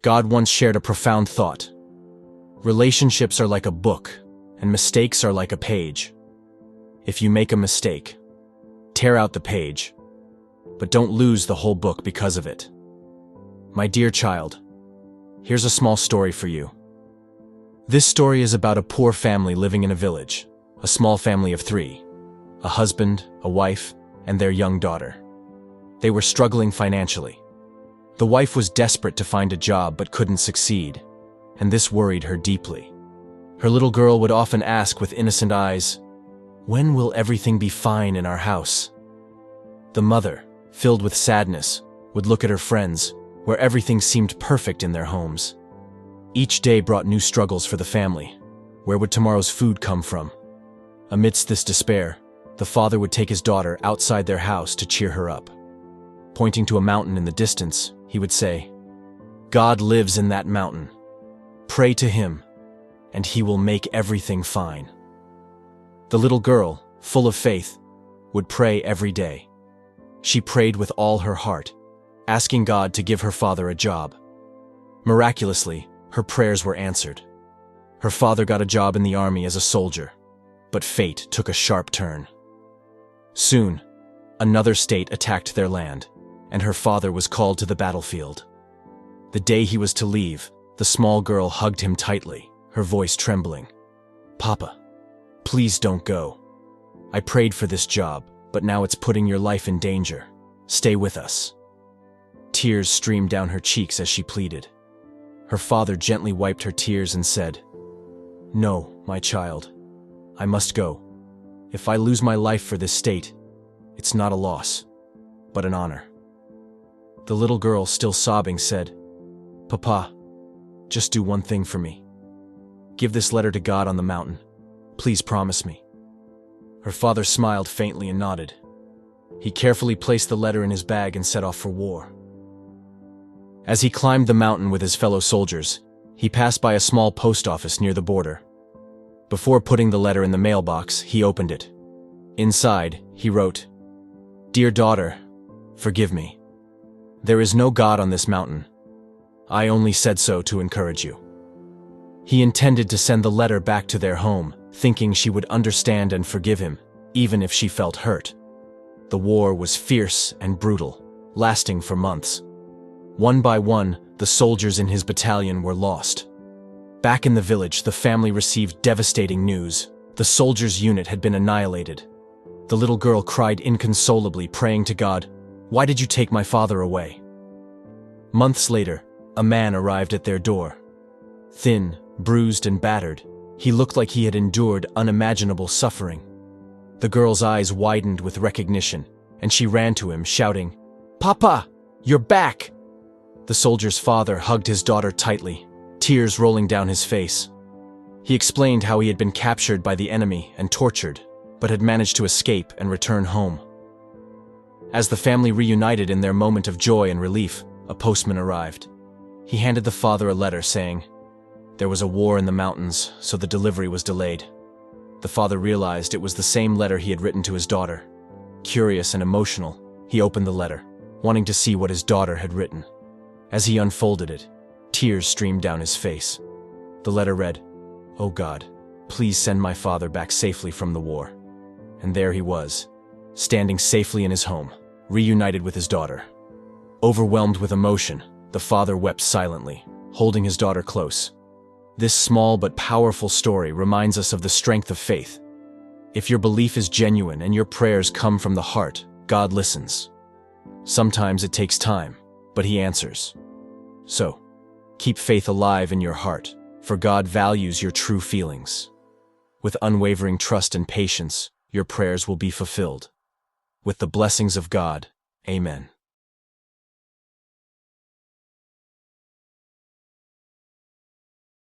God once shared a profound thought. Relationships are like a book, and mistakes are like a page. If you make a mistake, tear out the page, but don't lose the whole book because of it. My dear child, here's a small story for you. This story is about a poor family living in a village, a small family of 3, a husband, a wife, and their young daughter. They were struggling financially. The wife was desperate to find a job but couldn't succeed, and this worried her deeply. Her little girl would often ask with innocent eyes, "When will everything be fine in our house?" The mother, filled with sadness, would look at her friends, where everything seemed perfect in their homes. Each day brought new struggles for the family. Where would tomorrow's food come from? Amidst this despair, the father would take his daughter outside their house to cheer her up. Pointing to a mountain in the distance, he would say, "God lives in that mountain. Pray to him, and he will make everything fine." The little girl, full of faith, would pray every day. She prayed with all her heart, asking God to give her father a job. Miraculously, her prayers were answered. Her father got a job in the army as a soldier, but fate took a sharp turn. Soon, another state attacked their land, and her father was called to the battlefield. The day he was to leave, the small girl hugged him tightly, her voice trembling. "Papa, please don't go. I prayed for this job, but now it's putting your life in danger. Stay with us." Tears streamed down her cheeks as she pleaded. Her father gently wiped her tears and said, "No, my child, I must go. If I lose my life for this state, it's not a loss, but an honor." The little girl, still sobbing, said, "Papa, just do one thing for me. Give this letter to God on the mountain. Please promise me." Her father smiled faintly and nodded. He carefully placed the letter in his bag and set off for war. As he climbed the mountain with his fellow soldiers, he passed by a small post office near the border. Before putting the letter in the mailbox, he opened it. Inside, he wrote, "Dear daughter, forgive me. There is no God on this mountain. I only said so to encourage you." He intended to send the letter back to their home, thinking she would understand and forgive him, even if she felt hurt. The war was fierce and brutal, lasting for months. One by one, the soldiers in his battalion were lost. Back in the village, the family received devastating news. The soldiers' unit had been annihilated. The little girl cried inconsolably, praying to God, "Why did you take my father away?" Months later, a man arrived at their door. Thin, bruised, and battered, he looked like he had endured unimaginable suffering. The girl's eyes widened with recognition, and she ran to him, shouting, "Papa, you're back!" The soldier's father hugged his daughter tightly, tears rolling down his face. He explained how he had been captured by the enemy and tortured, but had managed to escape and return home. As the family reunited in their moment of joy and relief, a postman arrived. He handed the father a letter saying, "There was a war in the mountains, so the delivery was delayed." The father realized it was the same letter he had written to his daughter. Curious and emotional, he opened the letter, wanting to see what his daughter had written. As he unfolded it, tears streamed down his face. The letter read, "Oh God, please send my father back safely from the war." And there he was, standing safely in his home, reunited with his daughter. Overwhelmed with emotion, the father wept silently, holding his daughter close. This small but powerful story reminds us of the strength of faith. If your belief is genuine and your prayers come from the heart, God listens. Sometimes it takes time, but he answers. So, keep faith alive in your heart, for God values your true feelings. With unwavering trust and patience, your prayers will be fulfilled. With the blessings of God, Amen.